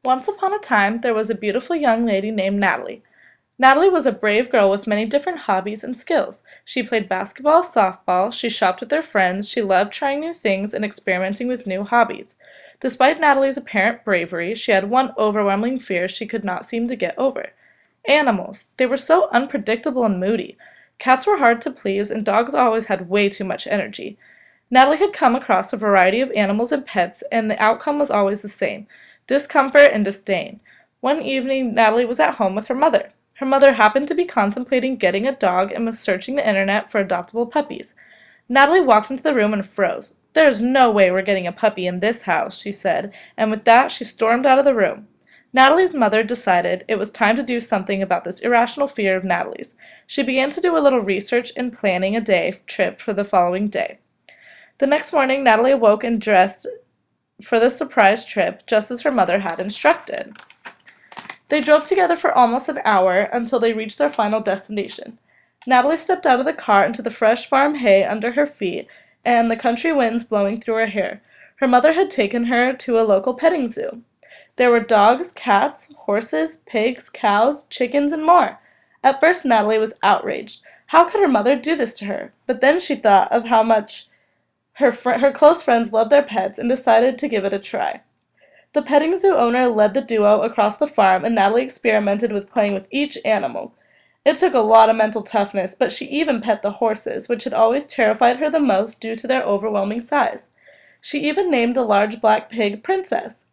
Once upon a time, there was a beautiful young lady named Natalie. Natalie was a brave girl with many different hobbies and skills. She played basketball, softball, she shopped with her friends, she loved trying new things and experimenting with new hobbies. Despite Natalie's apparent bravery, she had one overwhelming fear she could not seem to get over. Animals. They were so unpredictable and moody. Cats were hard to please, and dogs always had way too much energy. Natalie had come across a variety of animals and pets, and the outcome was always the same: discomfort and disdain. One evening, Natalie was at home with her mother. Her mother happened to be contemplating getting a dog and was searching the internet for adoptable puppies. Natalie walked into the room and froze. "There's no way we're getting a puppy in this house," she said, and with that she stormed out of the room. Natalie's mother decided it was time to do something about this irrational fear of Natalie's. She began to do a little research and planning a day trip for the following day. The next morning, Natalie awoke and dressed for the surprise trip, just as her mother had instructed. They drove together for almost an hour until they reached their final destination. Natalie stepped out of the car into the fresh farm hay under her feet and the country winds blowing through her hair. Her mother had taken her to a local petting zoo. There were dogs, cats, horses, pigs, cows, chickens, and more. At first Natalie was outraged. How could her mother do this to her? But then she thought of how much her close friends loved their pets and decided to give it a try. The petting zoo owner led the duo across the farm, and Natalie experimented with playing with each animal. It took a lot of mental toughness, but she even pet the horses, which had always terrified her the most due to their overwhelming size. She even named the large black pig Princess.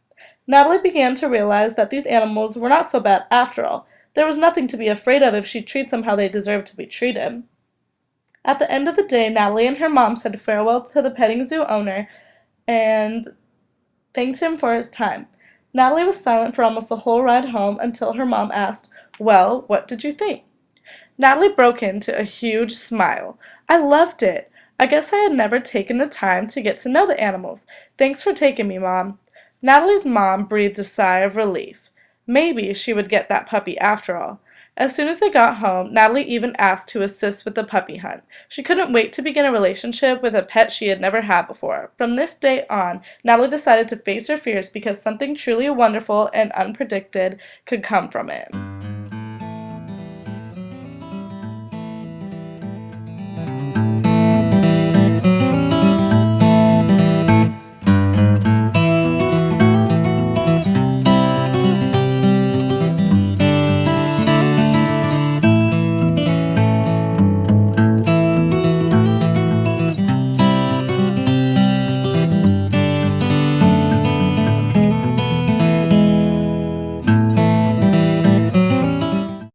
Natalie began to realize that these animals were not so bad after all. There was nothing to be afraid of if she treats them how they deserve to be treated. At the end of the day, Natalie and her mom said farewell to the petting zoo owner and thanked him for his time. Natalie was silent for almost the whole ride home until her mom asked, "Well, what did you think?" Natalie broke into a huge smile. "I loved it. I guess I had never taken the time to get to know the animals. Thanks for taking me, Mom." Natalie's mom breathed a sigh of relief. Maybe she would get that puppy after all. As soon as they got home, Natalie even asked to assist with the puppy hunt. She couldn't wait to begin a relationship with a pet she had never had before. From this day on, Natalie decided to face her fears because something truly wonderful and unpredicted could come from it.